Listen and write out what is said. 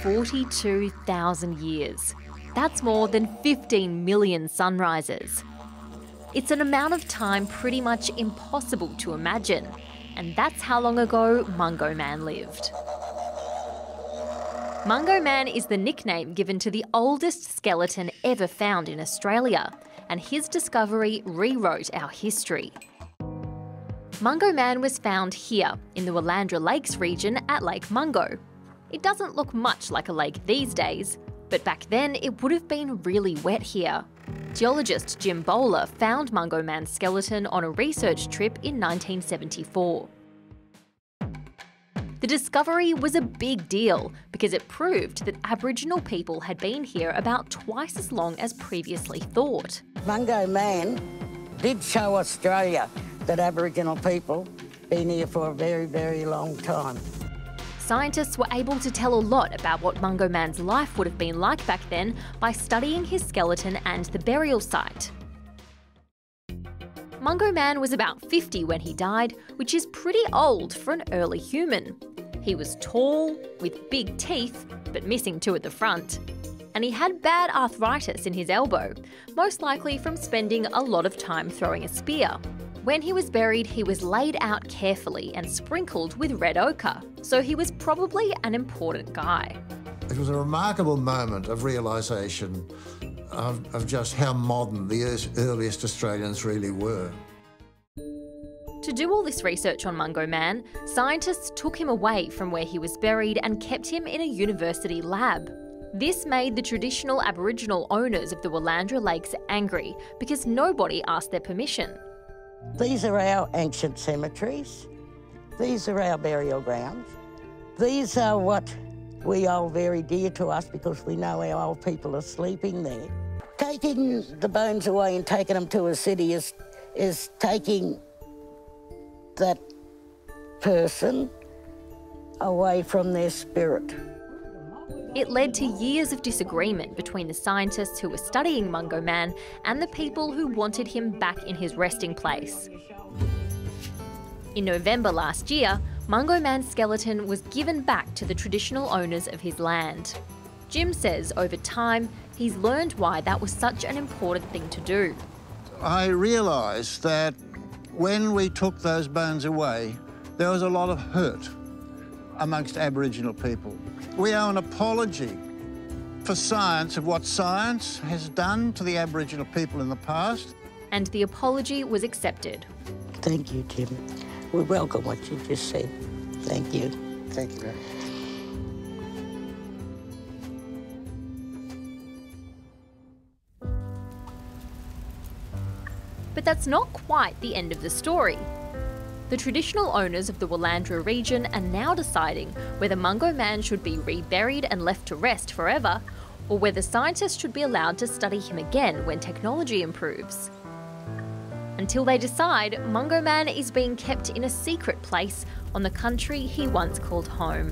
42,000 years. That's more than 15 million sunrises. It's an amount of time pretty much impossible to imagine, and that's how long ago Mungo Man lived. Mungo Man is the nickname given to the oldest skeleton ever found in Australia, and his discovery rewrote our history. Mungo Man was found here, in the Willandra Lakes region at Lake Mungo. It doesn't look much like a lake these days, but back then it would have been really wet here. Geologist Jim Bowler found Mungo Man's skeleton on a research trip in 1974. The discovery was a big deal because it proved that Aboriginal people had been here about twice as long as previously thought. Mungo Man did show Australia that Aboriginal people been here for a very, very long time. Scientists were able to tell a lot about what Mungo Man's life would have been like back then by studying his skeleton and the burial site. Mungo Man was about 50 when he died, which is pretty old for an early human. He was tall, with big teeth, but missing two at the front. And he had bad arthritis in his elbow, most likely from spending a lot of time throwing a spear. When he was buried, he was laid out carefully and sprinkled with red ochre, so he was probably an important guy. It was a remarkable moment of realisation of just how modern the earliest Australians really were. To do all this research on Mungo Man, scientists took him away from where he was buried and kept him in a university lab. This made the traditional Aboriginal owners of the Willandra Lakes angry because nobody asked their permission. These are our ancient cemeteries. These are our burial grounds. These are what we hold very dear to us because we know our old people are sleeping there. Taking the bones away and taking them to a city is taking that person away from their spirit. It led to years of disagreement between the scientists who were studying Mungo Man and the people who wanted him back in his resting place. In November last year, Mungo Man's skeleton was given back to the traditional owners of his land. Jim says over time, he's learned why that was such an important thing to do. I realised that when we took those bones away, there was a lot of hurt amongst Aboriginal people. We owe an apology for science of what science has done to the Aboriginal people in the past. And the apology was accepted. Thank you, Jim. We welcome what you just said. Thank you. Thank you, Ray. But that's not quite the end of the story. The traditional owners of the Willandra region are now deciding whether Mungo Man should be reburied and left to rest forever, or whether scientists should be allowed to study him again when technology improves. Until they decide, Mungo Man is being kept in a secret place on the country he once called home.